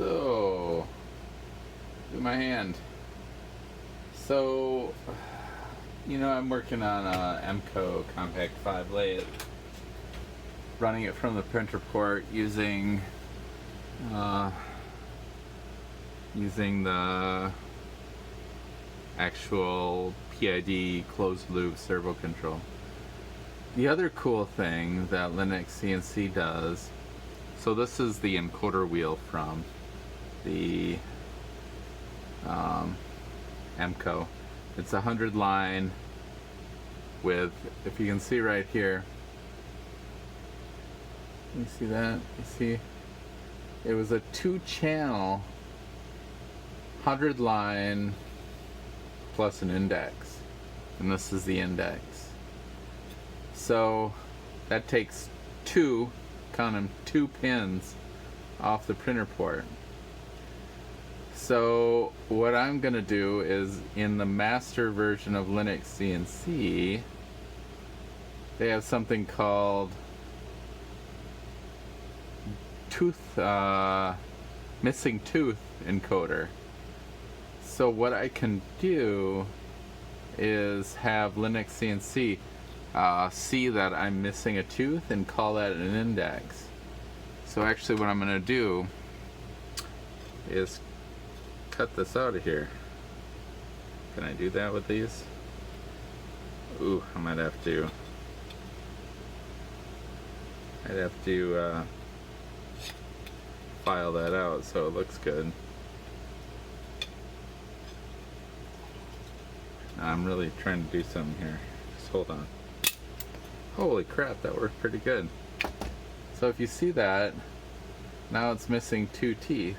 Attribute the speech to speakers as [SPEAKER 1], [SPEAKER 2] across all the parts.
[SPEAKER 1] So, do my hand. So, I'm working on a MCO Compact 5 lathe, running it from the printer port using the actual PID closed loop servo control. The other cool thing that Linux CNC does, so this is the encoder wheel from the MCO. It's 100 line with, if you can see right here, you see that? You see? It was a 2-channel 100 line plus an index, and this is the index. So that takes count them, 2 pins off the printer port. So what I'm gonna do is, in the master version of Linux CNC, they have something called missing tooth encoder. So what I can do is have Linux CNC see that I'm missing a tooth and call that an index. So actually what I'm going to do is cut this out of here. Can I do that with these? Ooh, I might have to. I'd have to file that out so it looks good. I'm really trying to do something here. Just hold on. Holy crap, that worked pretty good. So if you see that, now it's missing 2 teeth.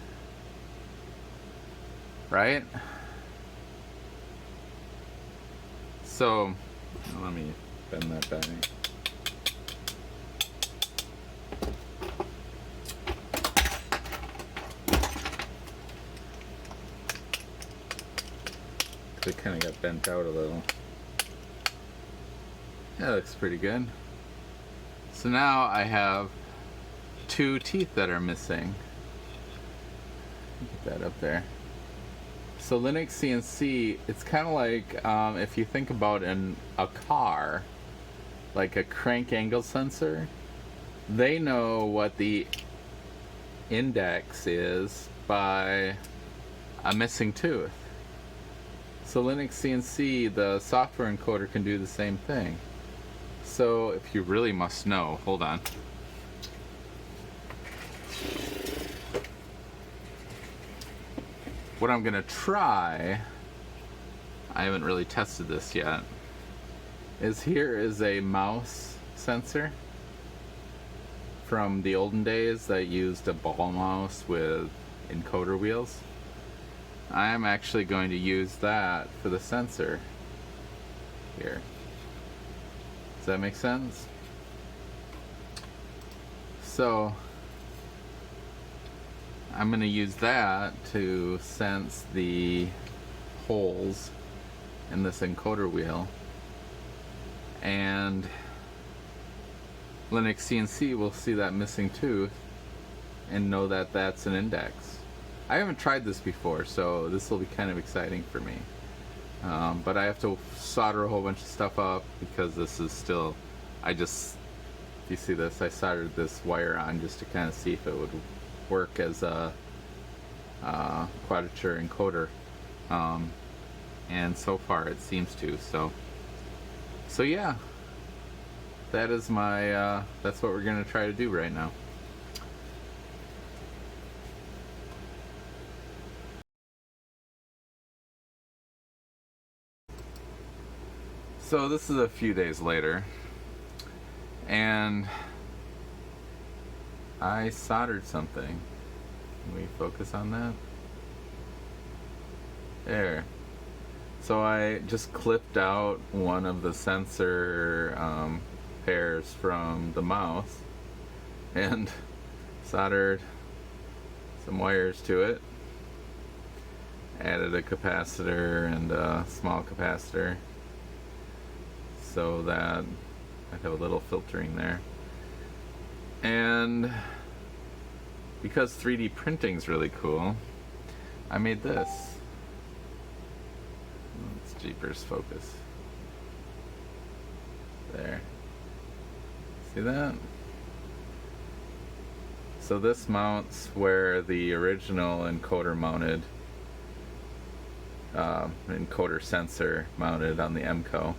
[SPEAKER 1] Right? So, let me bend that back. It kind of got bent out a little. That looks pretty good. So now I have 2 teeth that are missing. Get that up there. So Linux CNC, it's kind of like if you think about a car, like a crank angle sensor, they know what the index is by a missing tooth. So Linux CNC, the software encoder, can do the same thing. So if you really must know, hold on. What I'm gonna try, I haven't really tested this yet, is here is a mouse sensor from the olden days that used a ball mouse with encoder wheels. I am actually going to use that for the sensor here. Does that make sense? So I'm going to use that to sense the holes in this encoder wheel, and Linux CNC will see that missing tooth and know that that's an index. I haven't tried this before, so this will be kind of exciting for me. But I have to solder a whole bunch of stuff up because this is still, if you see this, I soldered this wire on just to kind of see if it would work as a quadrature encoder, and so far it seems to. So yeah, that is my that's what we're gonna try to do right now. So this is a few days later, and I soldered something. Can we focus on that? There. So I just clipped out one of the sensor pairs from the mouse and soldered some wires to it. Added a capacitor and a small capacitor so that I'd have a little filtering there. And because 3D printing's really cool, I made this. Let's Jeepers focus. There. See that? So this mounts where the original encoder mounted, encoder sensor mounted on the MCO.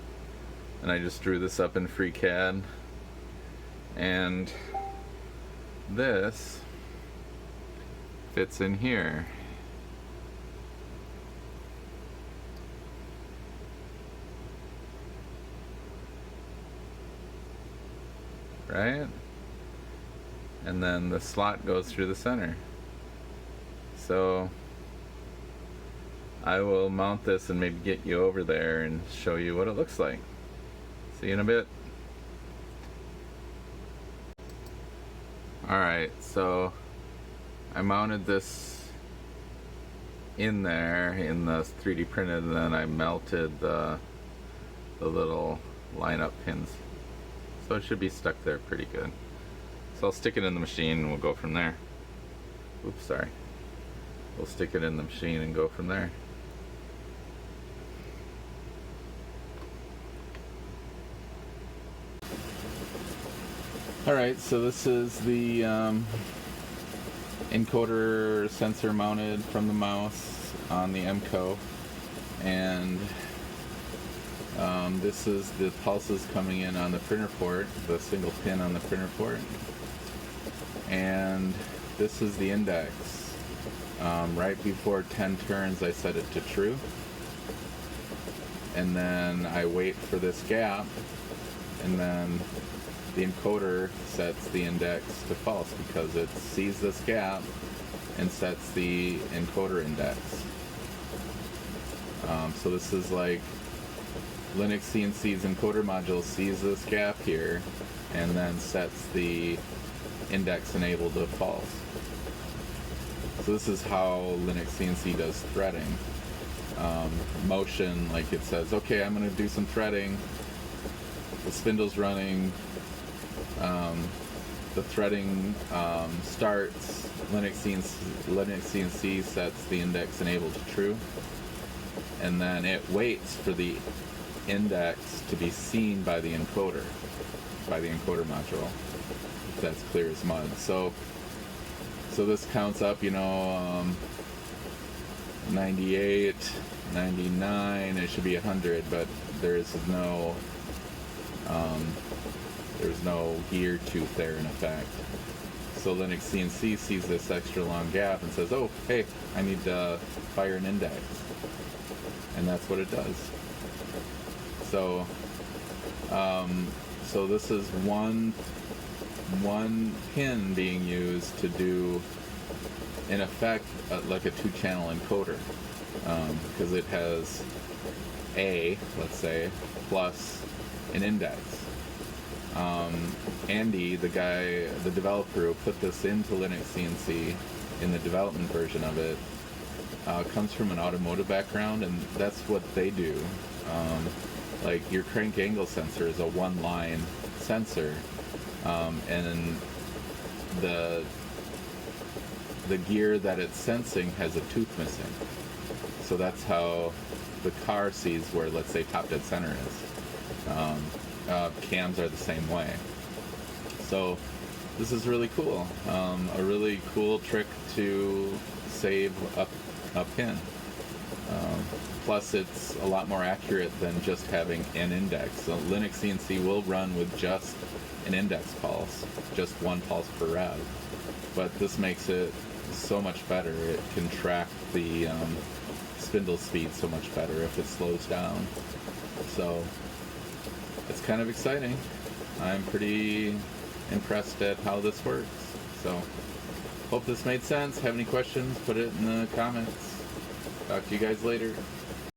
[SPEAKER 1] And I just drew this up in FreeCAD. And this fits in here. Right? And then the slot goes through the center. So I will mount this and maybe get you over there and show you what it looks like. See you in a bit. Alright, so I mounted this in there in the 3D printed, and then I melted the little line-up pins. So it should be stuck there pretty good. So I'll stick it in the machine and we'll go from there. Oops, sorry. We'll stick it in the machine and go from there. Alright, so this is the encoder sensor mounted from the mouse on the MCO, and this is the pulses coming in on the printer port, the single pin on the printer port, and this is the index. Right before 10 turns I set it to true, and then I wait for this gap, and then the encoder sets the index to false because it sees this gap and sets the encoder index. So this is like Linux CNC's encoder module sees this gap here and then sets the index enable to false. So this is how Linux CNC does threading. Motion, like it says, okay, I'm going to do some threading. The spindle's running. The threading starts. Linux CNC sets the index enable to true, and then it waits for the index to be seen by the encoder, module. That's clear as mud. So this counts up, 98, 99. It should be 100, but there's no gear tooth there in effect. So Linux CNC sees this extra long gap and says, oh, hey, I need to fire an index. And that's what it does. So so this is one pin being used to do, in effect, like a 2-channel encoder. Because it has A, let's say, plus an index. Andy, the developer who put this into Linux CNC in the development version of it, comes from an automotive background, and that's what they do. Like your crank angle sensor is a one-line sensor, and the gear that it's sensing has a tooth missing. So that's how the car sees where, let's say, top dead center is. Cams are the same way. So this is really cool. A really cool trick to save a pin. Plus it's a lot more accurate than just having an index. So Linux CNC will run with just an index pulse, just one pulse per rev. But this makes it so much better. It can track the spindle speed so much better if it slows down. So it's kind of exciting. I'm pretty impressed at how this works. So hope this made sense. Have any questions, put it in the comments. Talk to you guys later.